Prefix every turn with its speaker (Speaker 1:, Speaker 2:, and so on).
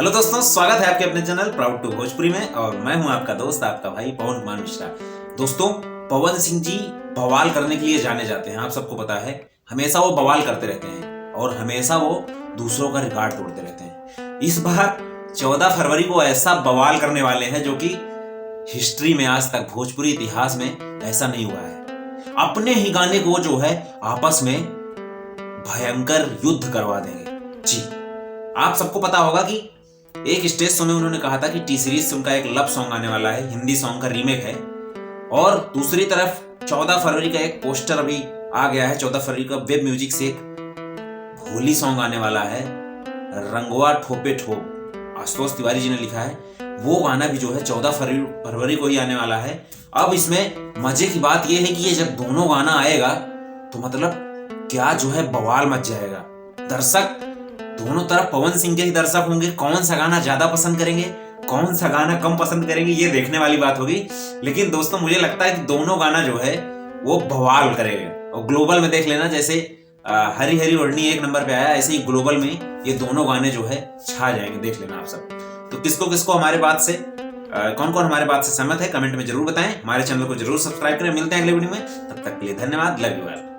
Speaker 1: Hello दोस्तों, स्वागत है आपके अपने चैनल प्राउड टू भोजपुरी में। और मैं हूं आपका दोस्त, आपका भाई पवन कुमार मिश्रा। दोस्तों, पवन सिंह जी बवाल करने के लिए जाने जाते हैं। आप सबको पता है, हमेशा वो बवाल करते रहते हैं और हमेशा वो दूसरों का रिकॉर्ड तोड़ते रहते हैं। इस बार 14 फरवरी को ऐसा बवाल करने वाले हैं जो कि हिस्ट्री में आज तक, भोजपुरी इतिहास में ऐसा नहीं हुआ है। अपने ही गाने को जो है आपस में भयंकर युद्ध करवा देंगे। जी, आप सबको पता होगा कि एक स्टेज शो में उन्होंने कहा था कि टी सीरीज से उनका एक लव सॉन्ग आने वाला है, हिंदी सॉन्ग का रीमेक है। और दूसरी तरफ 14 फरवरी का एक पोस्टर अभी आ गया है। 14 फरवरी का वेब म्यूजिक से एक होली सॉन्ग आने वाला है, रंगवा ठोपे ठोप, आशुतोष तिवारी जी ने लिखा है। वो गाना भी जो है 14 फरवरी को ही आने वाला है। अब इसमें मजे की बात यह है कि ये जब दोनों गाना आएगा तो मतलब क्या जो है बवाल मच जाएगा। दर्शक दोनों तरफ पवन सिंह के ही दर्शक होंगे। कौन सा गाना ज्यादा पसंद करेंगे, कौन सा गाना कम पसंद करेंगे, ये देखने वाली बात होगी। लेकिन दोस्तों, मुझे लगता है कि दोनों गाना जो है वो बवाल करेंगे। और ग्लोबल में देख लेना, जैसे हरी हरी ओढ़नी एक नंबर पे आया, ऐसे ही ग्लोबल में ये दोनों गाने जो है छा जाएंगे। देख लेना आप सब। तो किसको किसको हमारे बात से कौन कौन हमारे बात से सहमत है, कमेंट में जरूर बताएं। हमारे चैनल को जरूर सब्सक्राइब करें। मिलते हैं अगले वीडियो में, तब तक के लिए धन्यवाद। Love you all.